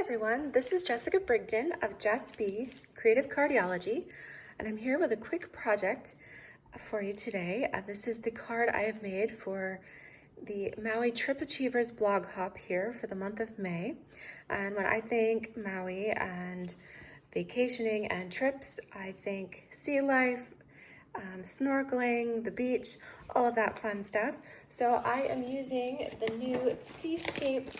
everyone, this is Jessica Brigden of Jess B, Creative Cardiology, and I'm here with a quick project for you today. This is the card I have made for the Maui Trip Achievers blog hop here for the month of May. And when I think Maui and vacationing and trips, I think sea life, snorkeling, the beach, all of that fun stuff. So I am using the new Seascape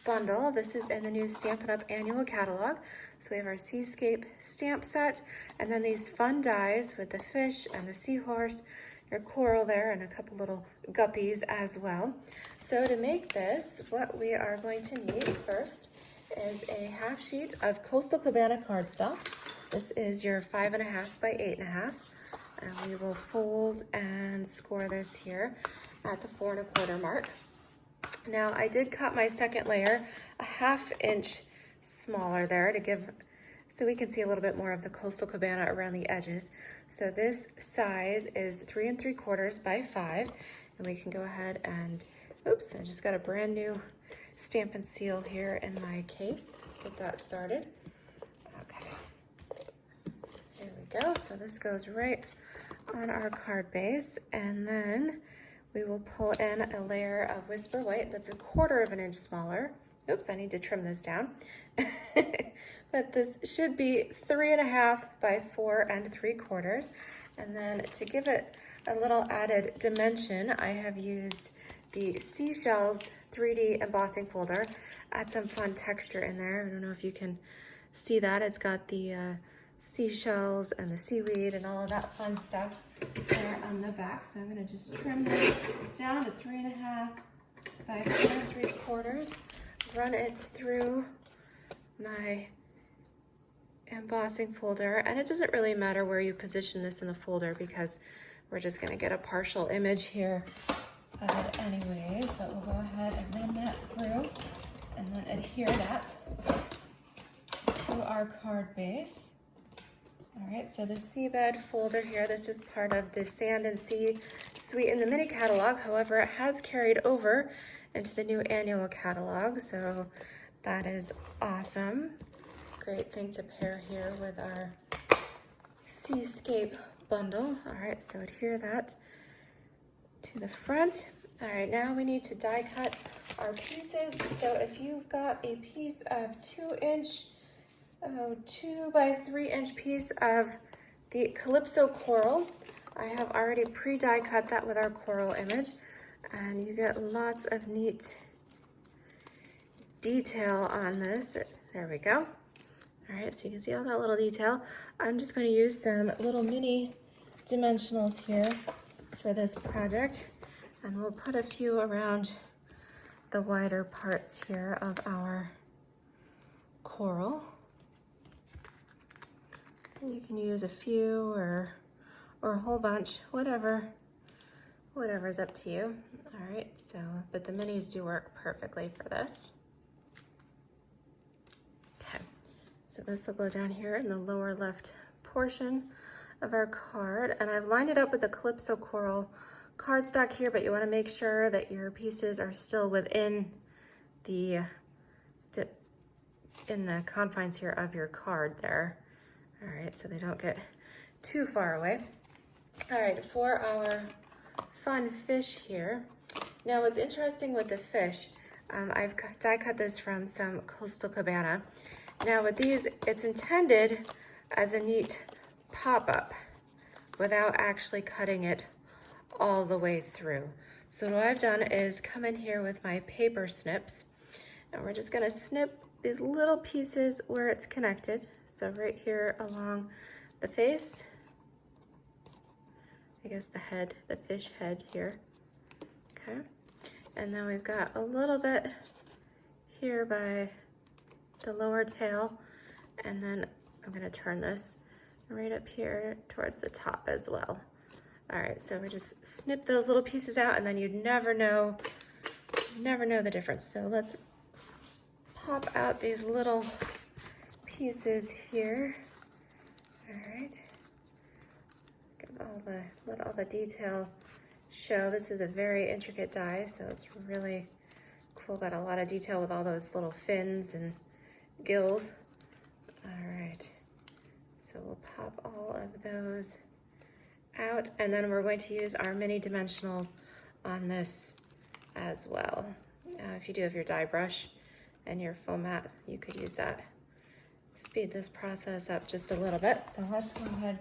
bundle. This is in the new Stampin' Up! Annual catalog. So we have our Seascape stamp set, and then these fun dies with the fish and the seahorse, your coral there, and a couple little guppies as well. So to make this, what we are going to need first is a half sheet of Coastal Cabana cardstock. This is your 5.5 by 8.5. And we will fold and score this here at the 4 1/4 mark. Now I did cut my second layer a 1/2 inch smaller there to give, so we can see a little bit more of the Coastal Cabana around the edges. So this size is 3 3/4 by 5, and we can go ahead and, oops, I just got a brand new Stampin' Seal here in my case. Get that started. Okay, here we go. So this goes right on our card base, and then we will pull in a layer of Whisper White that's 1/4 inch smaller. Oops, I need to trim this down. But this should be 3.5 by 4 3/4. And then to give it a little added dimension, I have used the Seashells 3D embossing folder. Add some fun texture in there. I don't know if you can see that. It's got the seashells and the seaweed and all of that fun stuff there on the back. So I'm going to just trim this down to 3.5 by 4 3/4. Run it through my embossing folder, and it doesn't really matter where you position this in the folder because we're just going to get a partial image here of it anyways, but we'll go ahead and run that through and then adhere that to our card base. All right, so the seabed folder here, this is part of the Sand and Sea Suite in the mini catalog. However, it has carried over into the new annual catalog, so that is awesome. Great thing to pair here with our Seascape bundle. All right, so adhere that to the front. All right, now we need to die cut our pieces. So if you've got a piece of 2 by 3 inch piece of the Calypso coral, I have already pre-die cut that with our coral image, and you get lots of neat detail on this. There we go. All right, so you can see all that little detail. I'm just going to use some little mini dimensionals here for this project, and we'll put a few around the wider parts here of our coral. You can use a few or a whole bunch, whatever's up to you. All right, so, but the minis do work perfectly for this. Okay, so this will go down here in the lower left portion of our card, and I've lined it up with the Calypso coral cardstock here, but you want to make sure that your pieces are still within the confines here of your card there. All right, so they don't get too far away. All right, for our fun fish here. Now what's interesting with the fish, I've die cut this from some Coastal Cabana. Now with these, it's intended as a neat pop-up without actually cutting it all the way through. So what I've done is come in here with my paper snips, and we're just gonna snip these little pieces where it's connected. So right here along the face, I guess the head, the fish head here, okay? And then we've got a little bit here by the lower tail, and then I'm gonna turn this right up here towards the top as well. All right, so we just snip those little pieces out, and then you'd never know the difference. So let's pop out these little pieces here. All right, let all the detail show. This is a very intricate die, so it's really cool. Got a lot of detail with all those little fins and gills. All right, so we'll pop all of those out, and then we're going to use our mini dimensionals on this as well. If you do have your die brush and your foam mat, you could use that. Speed this process up just a little bit. So let's go ahead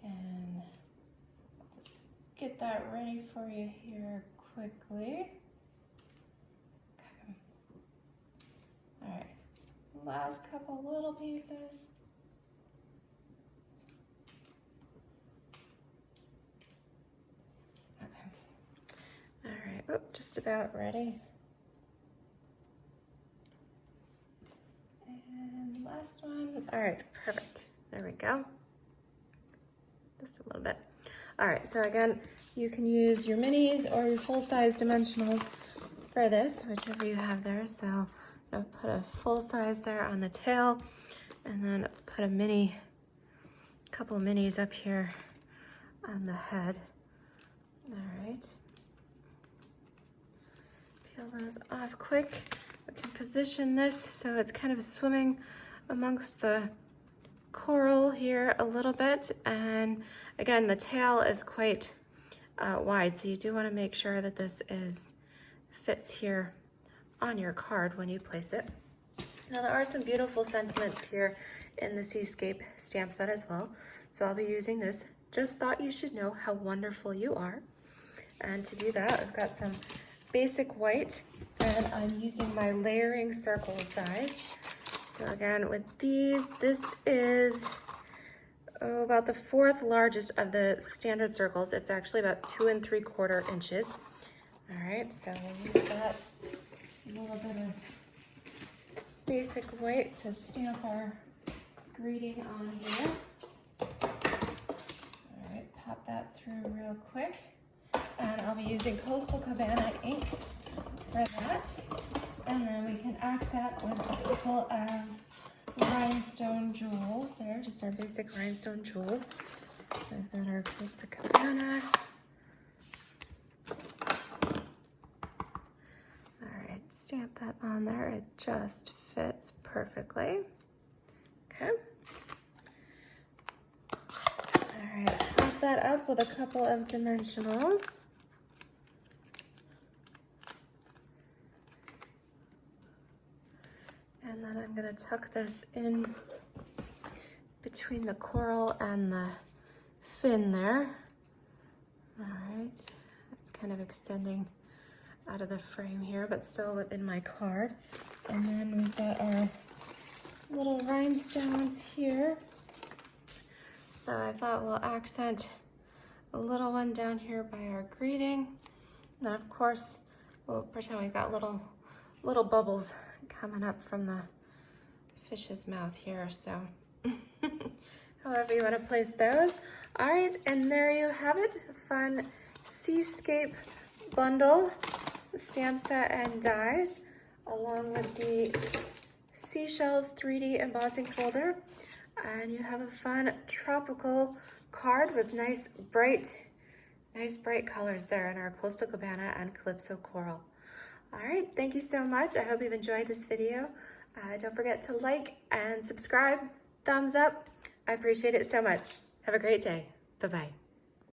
and just get that ready for you here quickly. Okay. All right, last couple little pieces. Okay. All right, oh, just about ready. And last one. All right, perfect. There we go. Just a little bit. All right, so again, you can use your minis or your full-size dimensionals for this, whichever you have there. So I'll put a full size there on the tail, and then put a couple of minis up here on the head. All right. Peel those off quick. We can position this so it's kind of swimming amongst the coral here a little bit. And again, the tail is quite wide, so you do want to make sure that this fits here on your card when you place it. Now there are some beautiful sentiments here in the Seascape stamp set as well. So I'll be using this, Just Thought You Should Know How Wonderful You Are. And to do that, I've got some basic white, and I'm using my layering circle size. So again, with these, this is about the 4th largest of the standard circles. It's actually about 2 3/4 inches. All right, so we'll use that little bit of basic white to stamp our greeting on here. All right, pop that through real quick. And I'll be using Coastal Cabana ink for that. And then we can accent with a couple of rhinestone jewels there, just our basic rhinestone jewels. So I've got our Coastal Cabana. Stamp that on there. It just fits perfectly. Okay. All right, pop that up with a couple of dimensionals. And then I'm going to tuck this in between the coral and the fin there. All right, it's kind of extending out of the frame here, but still within my card. And then we've got our little rhinestones here. So I thought we'll accent a little one down here by our greeting. And then of course, we'll pretend we've got little bubbles coming up from the fish's mouth here. So however you want to place those. All right, and there you have it. Fun Seascape bundle, stamp set and dies, along with the Seashells 3D embossing folder. And you have a fun tropical card with nice bright colors there in our Coastal Cabana and Calypso Coral. All right, thank you so much. I hope you've enjoyed this video. Don't forget to like and subscribe, thumbs up. I appreciate it so much. Have a great day. Bye-bye.